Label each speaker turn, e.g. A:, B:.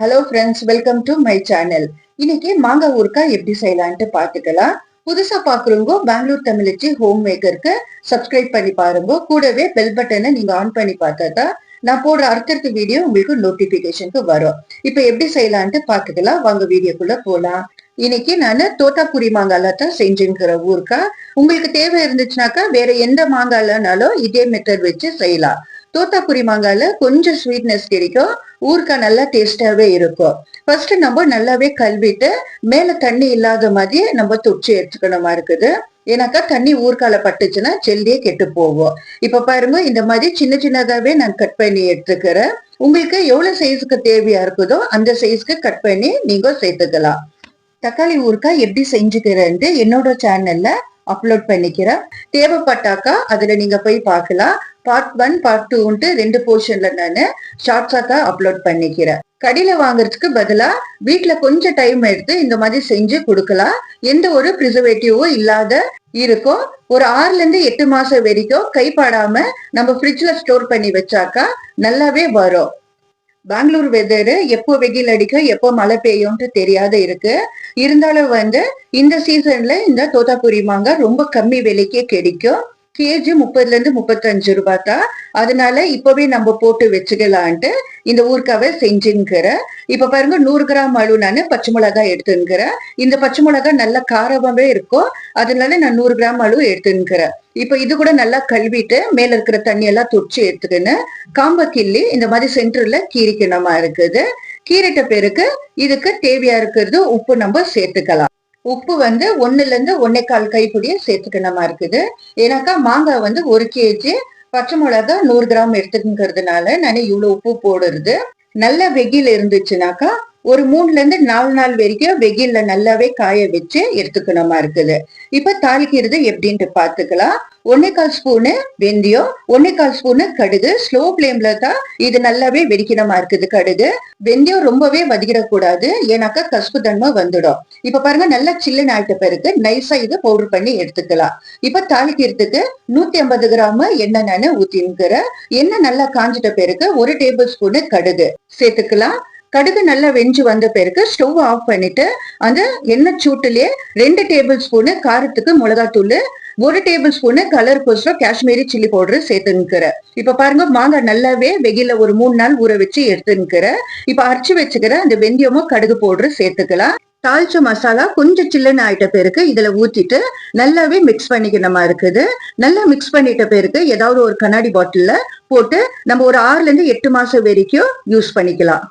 A: Hello friends, welcome to my channel. இன்னைக்கு மாங்காய் ஊறுகாய் எப்படி செய்யலான்ட்டு பார்த்துக்கலாம். புதுசா பாக்குறவங்க பெங்களூர் தமிழச்சி ஹோம் மேக்கருக்கு சப்ஸ்கிரைப் பண்ணி பாருங்க. கூடவே பெல் பட்டனை நீங்க ஆன் பண்ணி பார்த்தா நான் போடுற அடுத்தடுத்த வீடியோ உங்களுக்கு நோட்டிபிகேஷனுக்கு வரும். இப்ப எப்படி செய்யலான்ட்டு பார்த்துக்கலாம். வாங்க வீடியோக்குள்ள போலாம். இன்னைக்கு நான் தோத்தாபுரி மாங்கால தான் செஞ்சுக்கிற ஊறுகாய். உங்களுக்கு தேவை இருந்துச்சுனாக்கா வேற எந்த மாங்காய்லனாலும் இதே மெத்தட் வச்சு செய்யலாம். தோத்தாபுரி மாங்கால கொஞ்சம் ஸ்வீட்னஸ் கிடைக்கும், ஊறுகாய் நல்லா டேஸ்டாவே இருக்கும். ஃபர்ஸ்ட் நம்ம நல்லாவே கழுவிட்டு மேல தண்ணி இல்லாத மாதிரி நம்ம துடிச்சு எடுத்துக்கணுமா இருக்குது. ஏன்னாக்கா தண்ணி ஊறுகால பட்டுச்சுன்னா ஜெல்லியே கெட்டு போகும். இப்ப பாருங்க, இந்த மாதிரி சின்ன சின்னதாவே நான் கட் பண்ணி எடுத்துக்கிறேன். உங்களுக்கு எவ்வளவு சைஸுக்கு தேவையா இருக்குதோ அந்த சைஸ்க்கு கட் பண்ணி நீங்க சேர்த்துக்கலாம். தக்காளி ஊறுகாய் எப்படி செஞ்சுக்கிறேன்ட்டு என்னோட சேனல்ல அப்லோட் பண்ணிக்கிறேன். தேவைப்பட்டாக்கா அதுல நீங்க போய் பார்க்கலாம். பார்ட் 1 பார்ட் 2 2 போர்ஷன்ல நான் ஷார்ட்ஸாக்கா அப்லோட் பண்ணிக்கிறேன். கடையில வாங்குறதுக்கு பதிலா வீட்டுல கொஞ்சம் டைம் எடுத்து இந்த மாதிரி செஞ்சு கொடுக்கலாம். எந்த ஒரு ப்ரிசர்வேட்டிவும் இல்லாத இருக்கும். ஒரு 6 to 8 மாசம் வரைக்கும் கைப்படாம நம்ம ஃப்ரிட்ஜ்ல ஸ்டோர் பண்ணி வச்சாக்கா நல்லாவே வரும். பெங்களூர் வெதரு எப்போ வெயில் அடிக்கும் எப்போ மழை பெய்யும்ட்டு தெரியாத இருக்கு. இருந்தாலும் இந்த சீசன்ல இந்த தோத்தாபுரி மாங்காய் ரொம்ப கம்மி விலைக்கே கிடைக்கும். கேஜி 30 to 35 ரூபாய் தான். அதனால இப்பவே நம்ம போட்டு வச்சுக்கலான்ட்டு இந்த ஊறுகாவை செஞ்சுக்கிறேன். இப்ப பாருங்க, 100 கிராம் அளவு நான் பச்சை மிளகாய் எடுத்துக்கிறேன். இந்த பச்சை மிளகாய் நல்லா காரமாவே இருக்கும், அதனால நான் 100 கிராம் அளவு எடுத்துக்கிறேன். இப்ப இது கூட நல்லா கழுவிட்டு மேல இருக்கிற தண்ணி எல்லாம் துடிச்சு எடுத்துக்கின்னு காம்ப கிள்ளி இந்த மாதிரி சென்டர்ல கீரிக்கணுமா இருக்குது. கீரிட்ட பிறகு இதுக்கு தேவையா இருக்கிறது உப்பு நம்ம சேர்த்துக்கலாம். உப்பு 1 to 1.25 கைப்பிடிய சேர்த்துக்கணுமா இருக்குது. ஏன்னாக்கா மாங்காய் 1 kg, பச்சை மிளகாய் 100 கிராம் எடுத்துக்கிறதுனால நான் இவ்வளவு உப்பு போடுறது. நல்ல வெயில் இருந்துச்சுனாக்கா ஒரு 3 to 4 நாள் வரைக்கும் வெயில்ல நல்லாவே காய வச்சு எடுத்துக்கணுமா இருக்குது. இப்ப தாளிக்கிறது எப்படின்ட்டு பாத்துக்கலாம். 1.25 ஸ்பூனு வெந்தயம், 1.25 ஸ்பூனு கடுகு. ஸ்லோ பிளேம்ல தான் இது நல்லாவே வெடிக்கணுமா இருக்குது. கடுகு வெந்தயம் ரொம்பவே வதக்கிடக்கூடாது, ஏன்னாக்கா கசப்பு தன்மை வந்துடும். இப்ப பாருங்க, நல்லா சில்லுன்னு ஆயிட்ட பிறகு நைஸா இது பவுடர் பண்ணி எடுத்துக்கலாம். இப்ப தாளிக்கிறதுக்கு 150 கிராம் எண்ணெய் நான் ஊத்தின்னுக்கிறேன். எண்ணெய் நல்லா காஞ்சிட்ட பிறகு 1 டேபிள் ஸ்பூனு கடுகு சேர்த்துக்கலாம். கடுகு நல்லா வெஞ்சு வந்த பிறகு ஸ்டவ் ஆஃப் பண்ணிட்டு அந்த எண்ணெய் சூட்டுலயே 2 டேபிள் ஸ்பூனு காரத்துக்கு மிளகாத்தூள், 1 டேபிள் ஸ்பூனு கலர் கோசரம் காஷ்மீரி சில்லி பவுடர் சேர்த்துக்கிறேன். இப்ப பாருங்க, மாங்காய் நல்லாவே வெயில ஒரு 3 நாள் ஊற வச்சு எடுத்துக்கிறேன். இப்ப அரைச்சு வச்சுக்கிற அந்த வெந்தயமும் கடுகு பவுடர் சேர்த்துக்கலாம். தாளிச்ச மசாலா கொஞ்சம் சில்லுன்னு ஆயிட்ட பிறகு இதுல ஊத்திட்டு நல்லாவே மிக்ஸ் பண்ணிக்கணுமா இருக்குது. நல்லா மிக்ஸ் பண்ணிட்ட பிறகு ஏதாவது ஒரு கண்ணாடி பாட்டில்ல போட்டு நம்ம ஒரு 6 to 8 மாசம் வரைக்கும் யூஸ் பண்ணிக்கலாம்.